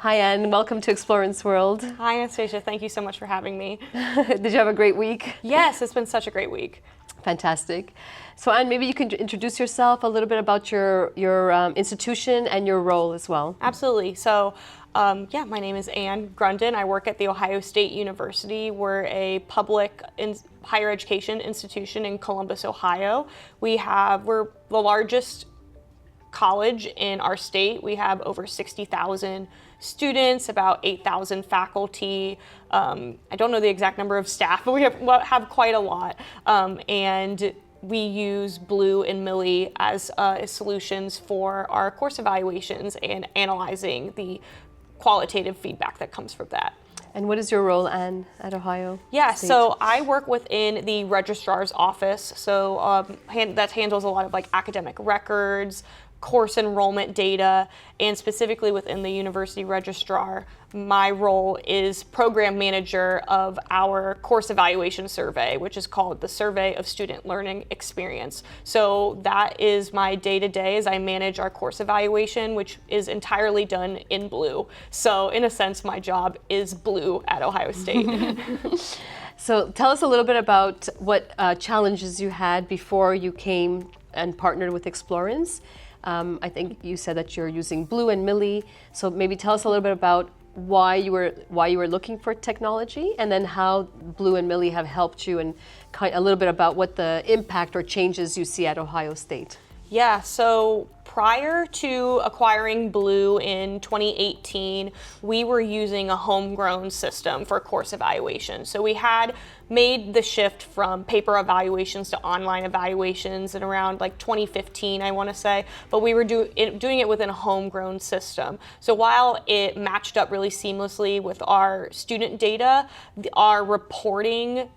Hi, Anne. Welcome to Explorance World. Hi, Anastasia. Thank you so much for having me. Did you have a great week? Yes, it's been such a great week. Fantastic. So, Anne, maybe you can introduce yourself, a little bit about your institution and your role as well. Absolutely. So, my name is Anne Grunden. I work at The Ohio State University. We're a public higher education institution in Columbus, Ohio. We're the largest college in our state. We have over 60,000 students, about 8,000 faculty. I don't know the exact number of staff, but we have quite a lot. And we use Blue and MLY as solutions for our course evaluations and analyzing the qualitative feedback that comes from that. And what is your role, Anne, at Ohio State? So I work within the registrar's office. So that handles a lot of academic records, course enrollment data, and specifically within the university registrar, my role is program manager of our course evaluation survey, which is called the Survey of Student Learning Experience. So that is my day-to-day as I manage our course evaluation, which is entirely done in Blue. So in a sense, my job is Blue at Ohio State. So tell us a little bit about what challenges you had before you came and partnered with Explorance. I think you said that you're using Blue and MLY. So maybe tell us a little bit about why you were looking for technology, and then how Blue and MLY have helped you, and a little bit about what the impact or changes you see at Ohio State. Yeah, so prior to acquiring Blue in 2018, we were using a homegrown system for course evaluation. So we had made the shift from paper evaluations to online evaluations in around 2015, I want to say, but we were doing it within a homegrown system. So while it matched up really seamlessly with our student data, our reporting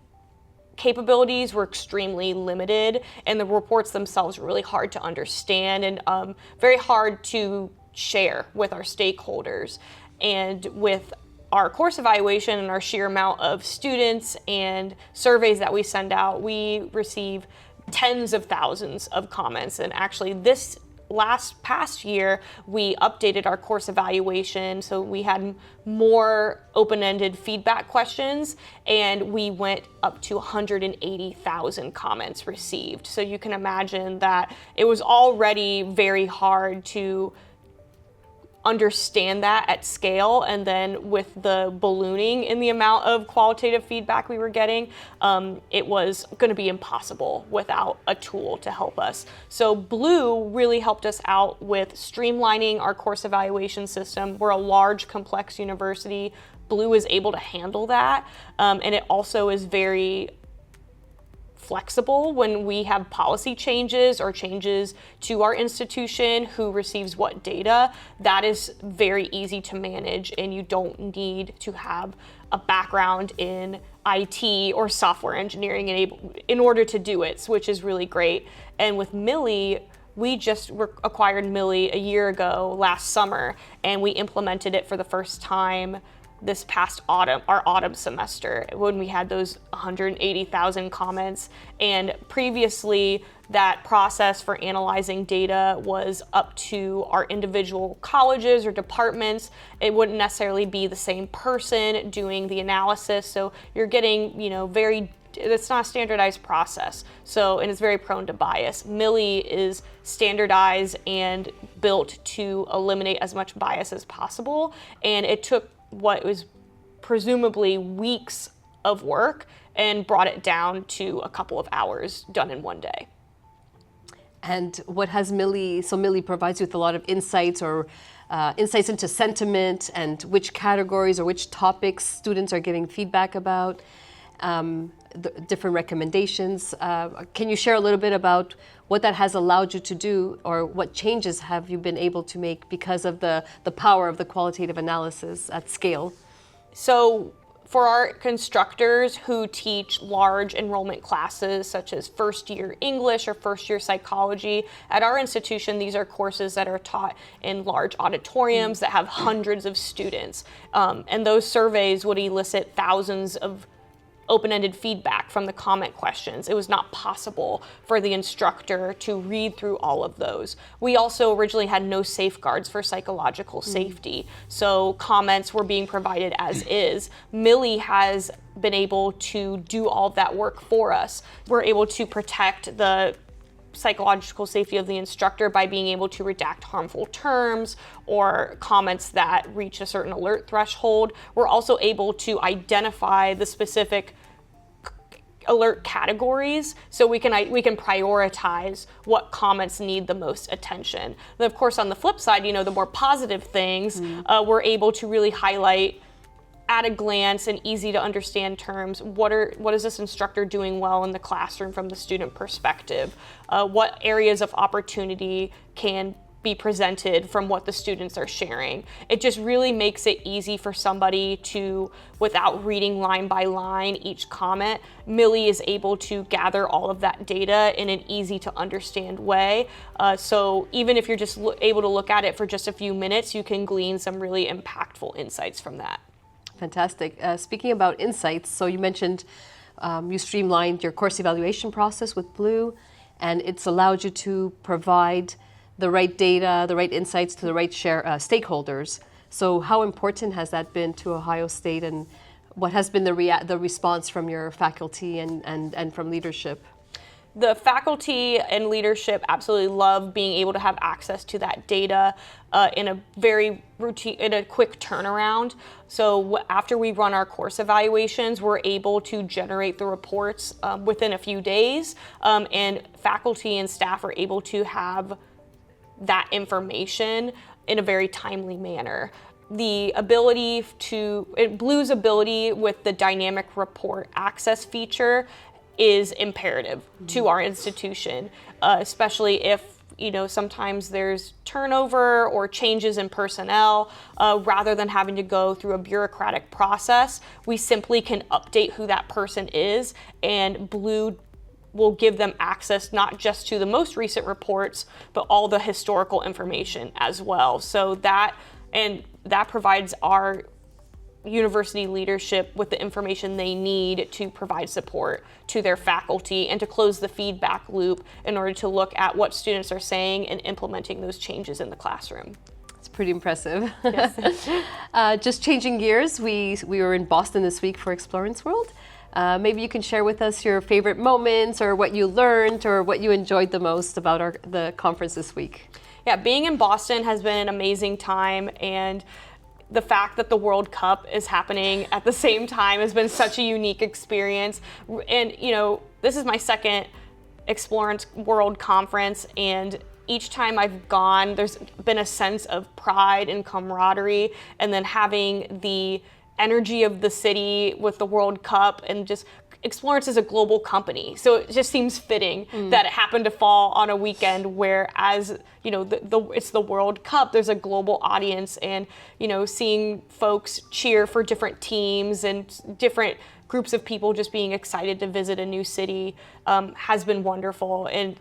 capabilities were extremely limited, and the reports themselves were really hard to understand and very hard to share with our stakeholders. And with our course evaluation and our sheer amount of students and surveys that we send out, we receive tens of thousands of comments. And actually this past year, we updated our course evaluation, so we had more open-ended feedback questions, and we went up to 180,000 comments received. So you can imagine that it was already very hard to understand that at scale, and then with the ballooning in the amount of qualitative feedback we were getting, it was going to be impossible without a tool to help us. So Blue really helped us out with streamlining our course evaluation system. We're a large, complex university. Blue is able to handle that, and it also is very flexible when we have policy changes or changes to our institution, who receives what data. That is very easy to manage, and you don't need to have a background in IT or software engineering in order to do it, which is really great. And with MLY, we just acquired MLY a year ago, last summer, and we implemented it for the first time this past autumn, our autumn semester, when we had those 180,000 comments. And previously, that process for analyzing data was up to our individual colleges or departments. It wouldn't necessarily be the same person doing the analysis. So you're getting, it's not a standardized process. And it's very prone to bias. MLY is standardized and built to eliminate as much bias as possible. And it took what was presumably weeks of work and brought it down to a couple of hours done in one day. And what has MLY, so MLY provides you with a lot of insights or insights into sentiment and which categories or which topics students are giving feedback about, the different recommendations. Can you share a little bit about what that has allowed you to do, or what changes have you been able to make because of the power of the qualitative analysis at scale? So for our instructors who teach large enrollment classes such as first year English or first year psychology, at our institution these are courses that are taught in large auditoriums that have hundreds of students. And those surveys would elicit thousands of open-ended feedback from the comment questions. It was not possible for the instructor to read through all of those. We also originally had no safeguards for psychological safety, so comments were being provided as is. Millie has been able to do all of that work for us. We're able to protect the psychological safety of the instructor by being able to redact harmful terms or comments that reach a certain alert threshold. We're also able to identify the specific alert categories, so we can prioritize what comments need the most attention. Then of course on the flip side, the more positive things, we're able to really highlight at a glance and easy to understand terms, what is this instructor doing well in the classroom from the student perspective? What areas of opportunity can be presented from what the students are sharing? It just really makes it easy for somebody to, without reading line by line each comment, Millie is able to gather all of that data in an easy to understand way. So even if you're just able to look at it for just a few minutes, you can glean some really impactful insights from that. Fantastic. Speaking about insights, so you mentioned you streamlined your course evaluation process with Blue, and it's allowed you to provide the right data, the right insights to the right stakeholders. So how important has that been to Ohio State, and what has been the response from your faculty and from leadership? The faculty and leadership absolutely love being able to have access to that data in a very routine, in a quick turnaround. So after we run our course evaluations, we're able to generate the reports within a few days, and faculty and staff are able to have that information in a very timely manner. The ability Blue's ability with the dynamic report access feature is imperative to our institution, especially if sometimes there's turnover or changes in personnel. Rather than having to go through a bureaucratic process, we simply can update who that person is, and Blue will give them access not just to the most recent reports, but all the historical information as well. So that provides our university leadership with the information they need to provide support to their faculty and to close the feedback loop in order to look at what students are saying and implementing those changes in the classroom. It's pretty impressive. Yes. Just changing gears, we were in Boston this week for Explorance World. Maybe you can share with us your favorite moments or what you learned or what you enjoyed the most about the conference this week. Yeah, being in Boston has been an amazing time, and the fact that the World Cup is happening at the same time has been such a unique experience. And this is my second Explorance World Conference, and each time I've gone, there's been a sense of pride and camaraderie, and then having the energy of the city with the World Cup, and just Explorance is a global company, so it just seems fitting that it happened to fall on a weekend where, as it's the World Cup, there's a global audience, and seeing folks cheer for different teams and different groups of people just being excited to visit a new city has been wonderful. And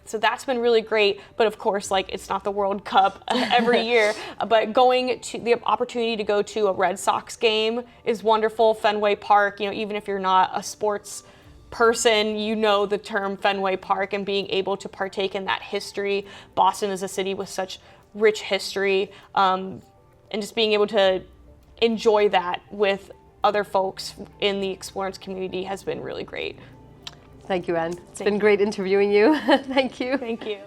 so that's been really great. But of course, it's not the World Cup every year, but going to the opportunity to go to a Red Sox game is wonderful. Fenway Park, even if you're not a sports person, the term Fenway Park, and being able to partake in that history. Boston is a city with such rich history, and just being able to enjoy that with other folks in the Explorance community has been really great. Thank you, Anne. It's been great interviewing you. Thank you. Thank you.